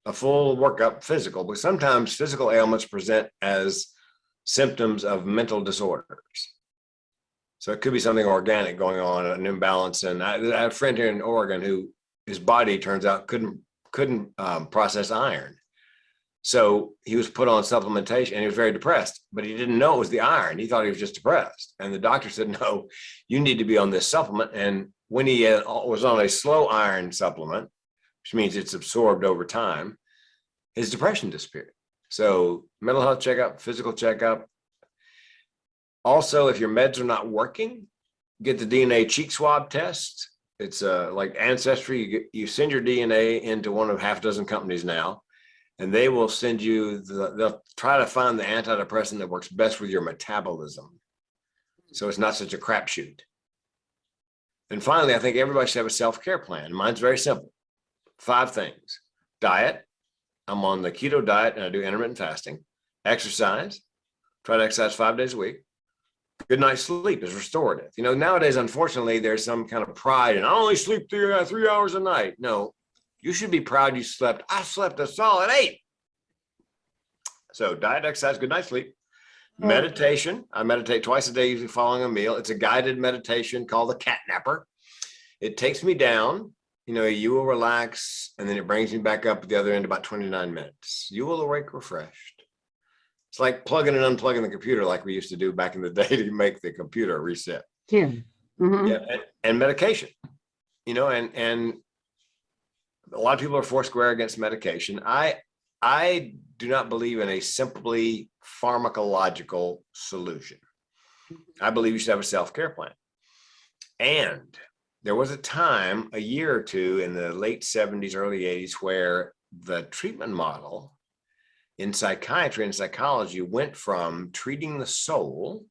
a full workup physical, because sometimes physical ailments present as symptoms of mental disorders. So it could be something organic going on, an imbalance. And I have a friend here in Oregon who his body turns out couldn't process iron. So he was put on supplementation and he was very depressed, but he didn't know it was the iron. He thought he was just depressed. And the doctor said, no, you need to be on this supplement. And when he was on a slow iron supplement, which means it's absorbed over time, his depression disappeared. So mental health checkup, physical checkup. Also, if your meds are not working, get the DNA cheek swab test. It's like Ancestry. You send your DNA into one of half a dozen companies now, and they will send you, they'll try to find the antidepressant that works best with your metabolism. So it's not such a crapshoot. And finally, I think everybody should have a self-care plan. Mine's very simple. 5 things. Diet. I'm on the keto diet and I do intermittent fasting. Exercise. Try to exercise 5 days a week. Good night's sleep is restorative. You know, nowadays, unfortunately, there's some kind of pride and I only sleep 3 hours a night. No, you should be proud you slept. I slept a solid 8. So diet, exercise, good night's sleep. Meditation. I meditate twice a day, usually following a meal. It's a guided meditation called the cat napper. It takes me down. You know, you will relax and then it brings me back up at the other end about 29 minutes. You will awake refreshed. It's like plugging and unplugging the computer like we used to do back in the day to make the computer reset. Yeah. Mm-hmm. Yeah. And medication, you know, and a lot of people are foursquare against medication. I do not believe in a simply pharmacological solution. I believe you should have a self-care plan. And there was a time, a year or two in the late 70s, early 80s, where the treatment model in psychiatry and psychology went from treating the soul,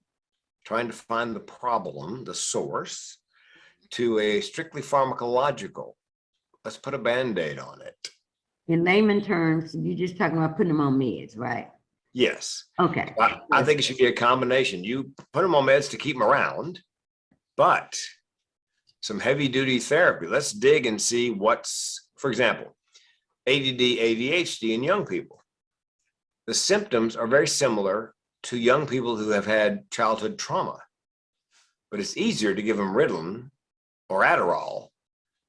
trying to find the problem, the source, to a strictly pharmacological. Let's put a Band-Aid on it. In layman terms, you're just talking about putting them on meds, right? Yes. Okay. I think it should be a combination. You put them on meds to keep them around, but some heavy duty therapy. Let's dig and see what's, for example, ADD, ADHD in young people. The symptoms are very similar to young people who have had childhood trauma, but it's easier to give them Ritalin or Adderall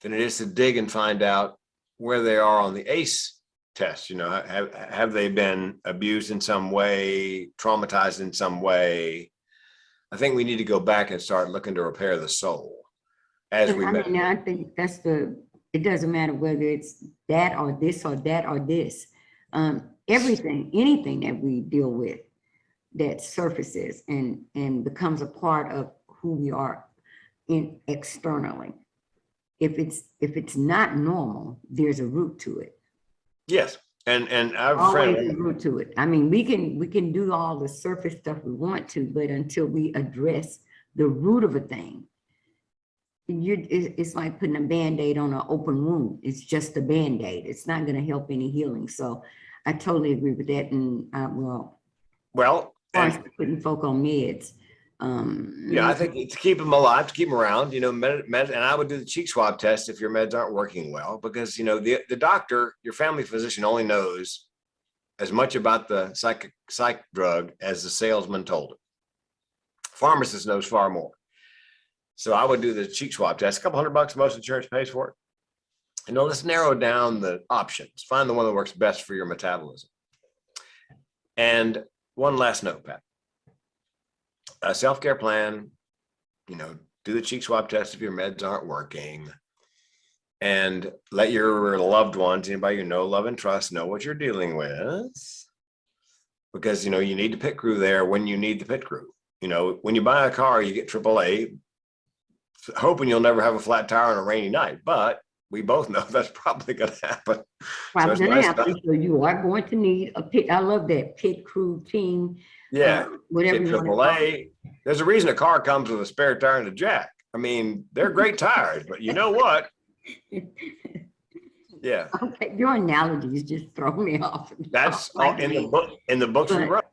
than it is to dig and find out where they are on the ACE test. You know, have they been abused in some way, traumatized in some way? I think we need to go back and start looking to repair the soul. As we I think that's it doesn't matter whether it's that or this or that or this. Anything that we deal with that surfaces and becomes a part of who we are externally. If it's not normal, there's a root to it. Yes. And I've always a root to it. I mean, we can do all the surface stuff we want to, but until we address the root of a thing, it's like putting a Band-Aid on an open wound. It's just a Band-Aid. It's not going to help any healing. So I totally agree with that. And putting folk on meds. Yeah, I think to keep them alive, to keep them around, you know, and I would do the cheek swab test if your meds aren't working well, because, you know, the doctor, your family physician only knows as much about the psych drug as the salesman told him. Pharmacist knows far more. So I would do the cheek swab test, a couple $100, most insurance pays for it. You know, let's narrow down the options, find the one that works best for your metabolism. And one last note, Pat. A self-care plan, you know, do the cheek swab test if your meds aren't working, and let your loved ones, anybody you know, love and trust, know what you're dealing with, because, you know, you need the pit crew there when you need the pit crew. You know, when you buy a car, you get AAA, hoping you'll never have a flat tire on a rainy night, but we both know that's probably going to happen. So you are going to need a pit. I love that pit crew team. Yeah, whatever you want to call it. There's a reason a car comes with a spare tire and a jack. I mean, they're great tires, but you know what? Yeah. Okay, your analogies just throw me off. That's all in the book. In the books we wrote.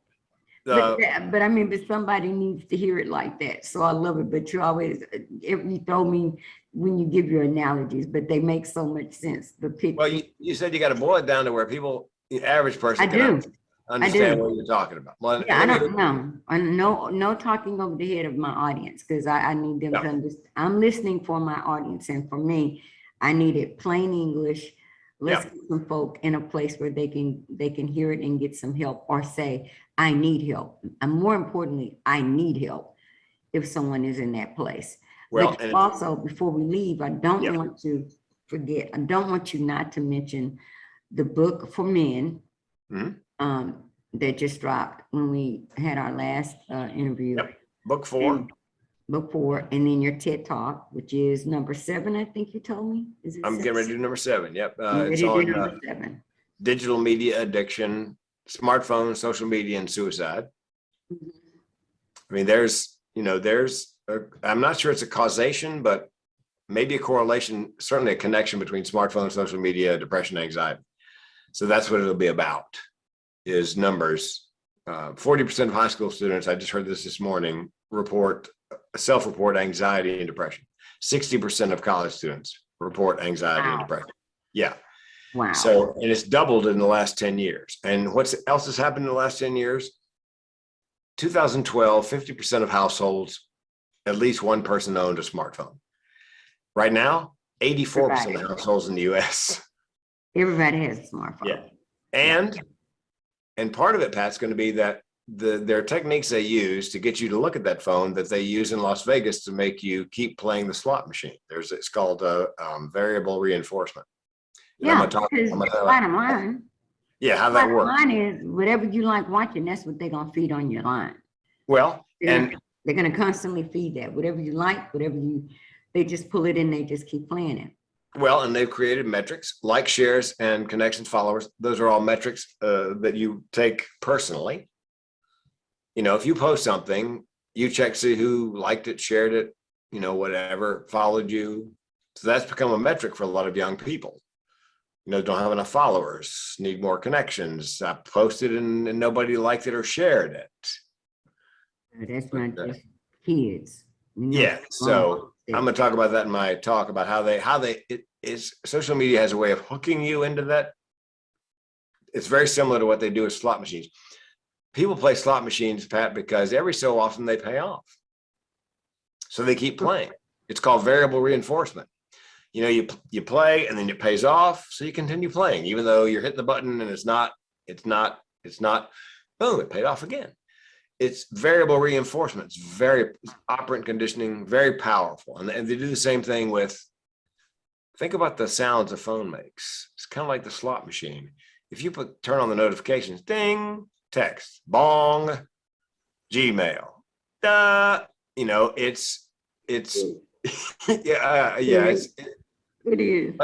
But I mean, but somebody needs to hear it like that. So I love it. But you always, you throw me when you give your analogies, but they make so much sense. The picture. Well, you said you got to boil it down to where people, the average person. I do. understand what you're talking about. Well, Yeah, I don't know. No talking over the head of my audience, because I need them to understand. I'm listening for my audience, and for me, I needed plain English. Let's get some folk in a place where they can hear it and get some help, or say, I need help. And more importantly, I need help if someone is in that place. Well, but also, before we leave, I don't want to forget, I don't want you not to mention the book for men that just dropped when we had our last interview. Book 4. Book 4, and then your TED Talk, which is number 7, I think you told me. Is it? I'm getting ready to do number 7. Yep. It's on number 7. Digital media addiction, smartphones, social media, and suicide. I mean, I'm not sure it's a causation, but maybe a correlation, certainly a connection between smartphones, social media, depression, anxiety. So that's what it'll be about, is numbers. 40% of high school students, I just heard this morning, self-report anxiety and depression. 60% of college students report anxiety and depression. Yeah. Wow. So, and it's doubled in the last 10 years. And what else has happened in the last 10 years? 2012, 50% of households, at least one person owned a smartphone. Right now, 84% of households in the US. Everybody has a smartphone. Yeah. And part of it, Pat's, going to be that there are techniques they use to get you to look at that phone that they use in Las Vegas to make you keep playing the slot machine. It's called variable reinforcement. Yeah, because bottom line. Yeah, how that works. Bottom line is, whatever you like watching, that's what they're gonna feed on your line. Well, they're gonna constantly feed that. Whatever you like, they just pull it in, they just keep playing it. Well, and they've created metrics like shares and connections, followers. Those are all metrics that you take personally. If you post something, you check, see who liked it, shared it, whatever, followed you. So that's become a metric for a lot of young people. Don't have enough followers, need more connections. I posted and nobody liked it or shared it. That's not just kids. Yeah. So I'm going to talk about that in my talk about social media has a way of hooking you into that. It's very similar to what they do with slot machines. People play slot machines, Pat, because every so often they pay off. So they keep playing. It's called variable reinforcement. You play and then it pays off. So you continue playing, even though you're hitting the button and it's not, boom, it paid off again. It's variable reinforcement. It's very operant conditioning, very powerful. And they do the same thing think about the sounds a phone makes. It's kind of like the slot machine. If you turn on the notifications, ding, text, bong, Gmail, it's it is.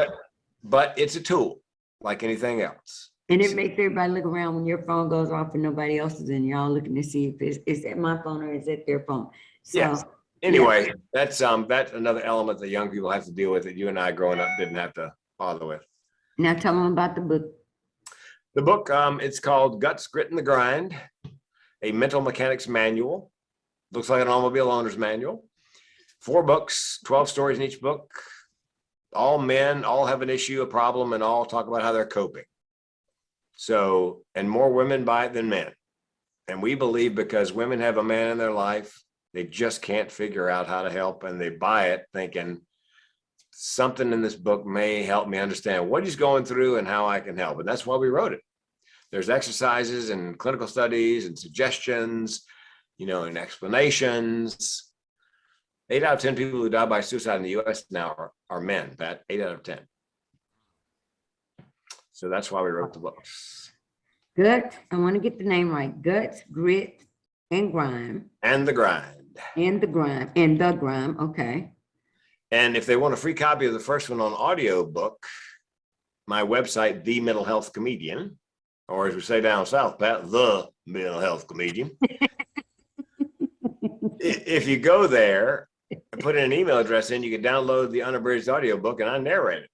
But it's a tool like anything else. And it makes everybody look around when your phone goes off and nobody else is in. Y'all looking to see if is that my phone or is that their phone. So yes. Anyway, that's another element that young people have to deal with that you and I growing up didn't have to bother with. Now tell them about the book. The book, it's called Guts, Grit, and the Grind, a mental mechanics manual. Looks like an automobile owner's manual. 4 books, 12 stories in each book. All men, all have an issue, a problem, and all talk about how they're coping. So, and more women buy it than men. And we believe because women have a man in their life, they just can't figure out how to help, and they buy it thinking something in this book may help me understand what he's going through and how I can help. And that's why we wrote it. There's exercises and clinical studies and suggestions, and explanations. 8 out of 10 people who die by suicide in the US now are men. That 8 out of 10. So that's why we wrote the books. Guts, I want to get the name right. Guts, Grit, and Grime. And the Grind. And the Grime. And the Grime, okay. And if they want a free copy of the first one on audio book, my website, The Mental Health Comedian, or as we say down south, Pat, The Mental Health Comedian. If you go there and put in an email address in, you can download the unabridged audio book and I narrate it.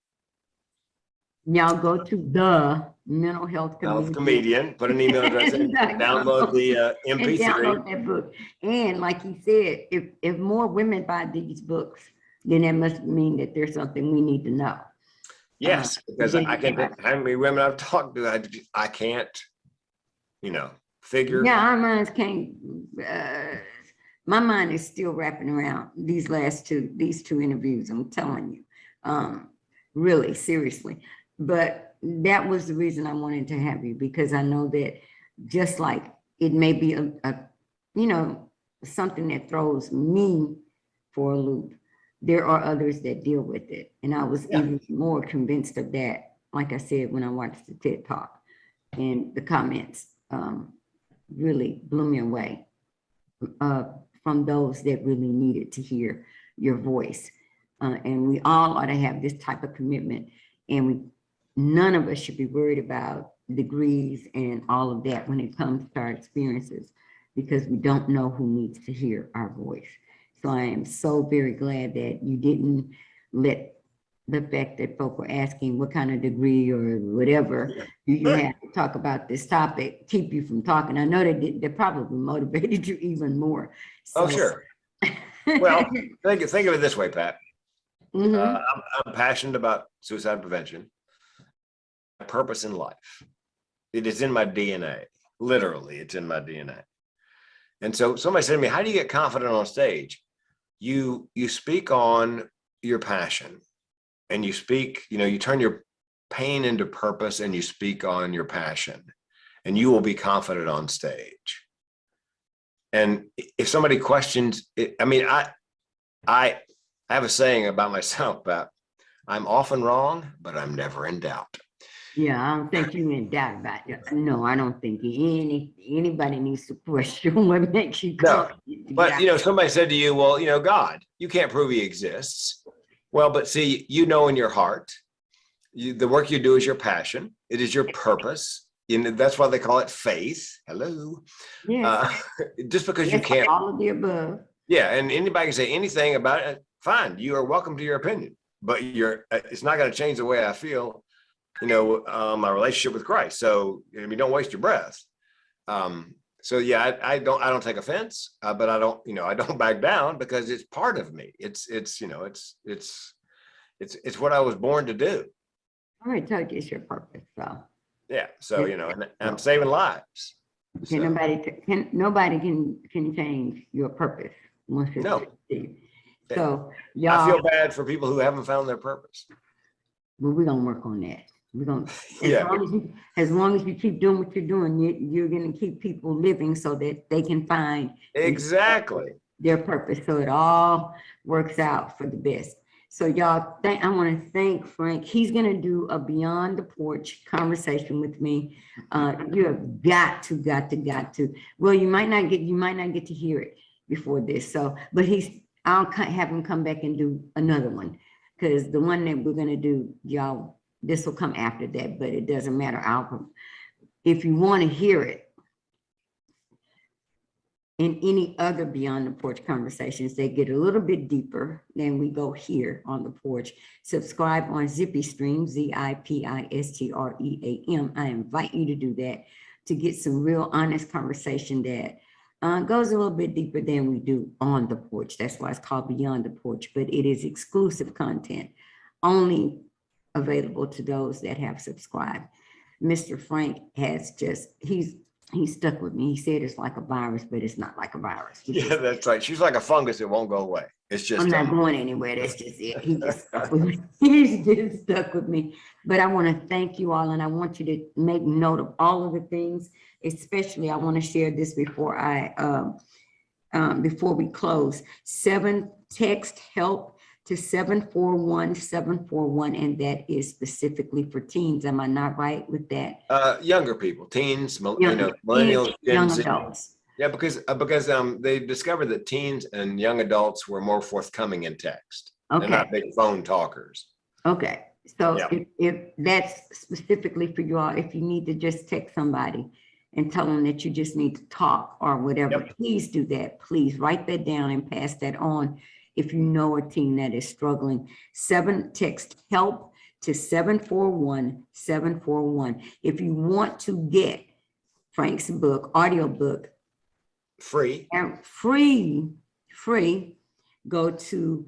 Y'all go to The Mental Health Comedian, put an email address in, download the MP3. And download that book. And like he said, if more women buy these books, then that must mean that there's something we need to know. Yes, because I can't, how many women I've talked to, I can't figure. Yeah, our minds can't, my mind is still wrapping around these two interviews, I'm telling you, really, seriously. But that was the reason I wanted to have you, because I know that just like it may be something that throws me for a loop, there are others that deal with it. And I was even more convinced of that, like I said, when I watched the TED Talk, and the comments really blew me away from those that really needed to hear your voice. And we all ought to have this type of commitment, and none of us should be worried about degrees and all of that when it comes to our experiences, because we don't know who needs to hear our voice. So I am so very glad that you didn't let the fact that folk were asking what kind of degree or whatever you have to talk about this topic keep you from talking. I know that probably motivated you even more. So. Oh, sure. Well, think of it this way, Pat. I'm passionate about suicide prevention. My purpose in life. It is in my DNA. Literally, it's in my DNA. And so somebody said to me, how do you get confident on stage? You speak on your passion, and you speak, you turn your pain into purpose, and you speak on your passion, and you will be confident on stage. And if somebody questions it, I have a saying about myself, that I'm often wrong, but I'm never in doubt. Yeah, I don't think you're in doubt about it. No, I don't think anybody needs to question what makes you come. No, but somebody said to you, well, God, you can't prove he exists. Well, but see, in your heart, the work you do is your passion. It is your purpose. That's why they call it faith. Hello. Yes. Just because you can't. All of the above. Yeah, and anybody can say anything about it. Fine, you are welcome to your opinion, but it's not going to change the way I feel. My relationship with Christ. So don't waste your breath. So yeah, I don't take offense, but I don't back down, because it's part of me. It's what I was born to do. I already told you it's your purpose. So yeah. So and I'm saving lives. Okay, so. Nobody can change your purpose once it's achieved. So y'all, I feel bad for people who haven't found their purpose. Well, we're gonna work on that. We're gonna, as long as you keep doing what you're doing, you're gonna keep people living so that they can find exactly their purpose. So it all works out for the best. So y'all, I want to thank Frank. He's gonna do a Beyond the Porch conversation with me. You have got to. Well, you might not get to hear it before this. So, but I'll have him come back and do another one, because the one that we're gonna do, y'all, this will come after that, but it doesn't matter. If you want to hear it in any other Beyond the Porch conversations, they get a little bit deeper than we go here on the porch. Subscribe on Zippy Stream, ZIPISTREAM. I invite you to do that, to get some real honest conversation that goes a little bit deeper than we do on the porch. That's why it's called Beyond the Porch, but it is exclusive content, only available to those that have subscribed. Mr. Frank has he's stuck with me. He said it's like a virus, but it's not like a virus. Yeah, that's right. She's like a fungus that won't go away. It's just, I'm not going anywhere. That's just it. He just stuck with me. He's just stuck with me. But I want to thank you all, and I want you to make note of all of the things. Especially, I want to share this before we close. 7 text help to 741-741, and that is specifically for teens. Am I not right with that? Younger people, teens, millennials, young adults. Yeah, because they discovered that teens and young adults were more forthcoming in text. Okay. They're not big phone talkers. Okay, so if that's specifically for you all, if you need to just text somebody and tell them that you just need to talk or whatever, please do that. Please write that down and pass that on. If you know a teen that is struggling, 7 text help to 741-741. If you want to get Frank's book, audio book, free, go to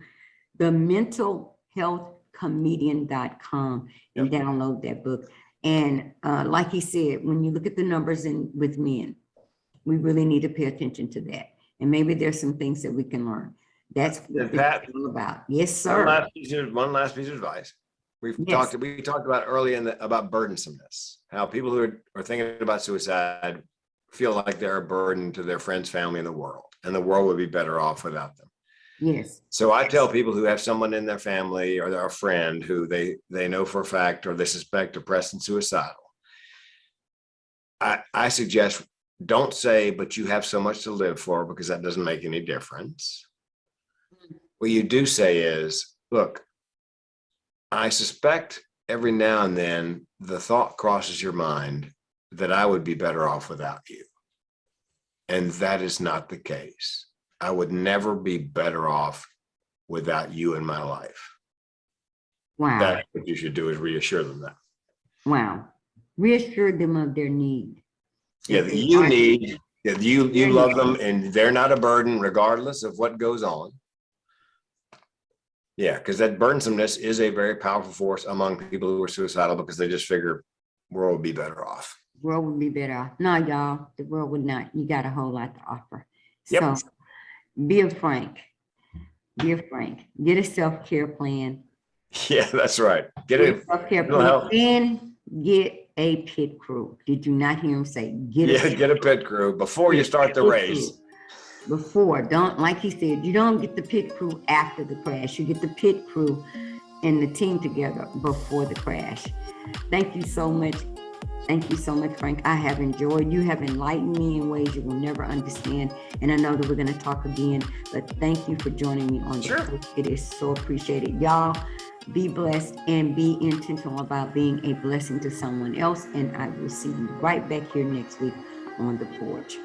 thementalhealthcomedian.com and download that book. And like he said, when you look at the numbers with men, we really need to pay attention to that. And maybe there's some things that we can learn. That's what Pat, it's all about. Yes, sir. One last piece of advice. We Yes. talked about early about burdensomeness, how people who are thinking about suicide feel like they're a burden to their friends, family, and the world would be better off without them. Yes. So I tell people who have someone in their family or their friend who they know for a fact or they suspect depressed and suicidal, I suggest don't say, but you have so much to live for, because that doesn't make any difference. What you do say is, look, I suspect every now and then the thought crosses your mind that I would be better off without you. And that is not the case. I would never be better off without you in my life. Wow. That's what you should do, is reassure them that. Wow. Reassure them of their need. Yeah, you love them and they're not a burden regardless of what goes on. Yeah, because that burdensomeness is a very powerful force among people who are suicidal, because they just figure the world would be better off. The world would be better off. No, y'all, the world would not. You got a whole lot to offer. Yep. So be a Frank. Get a self-care plan. Yeah, that's right. Get a self-care plan and get a pit crew. Did you not hear him say get a pit crew before you start the race? Don't, like he said, you don't get the pit crew after the crash. You get the pit crew and the team together before the crash. Thank you so much. Thank you so much, Frank. I have enjoyed. You have enlightened me in ways you will never understand. And I know that we're going to talk again, but thank you for joining me on the show. It is so appreciated. Y'all be blessed and be intentional about being a blessing to someone else. And I will see you right back here next week on the porch.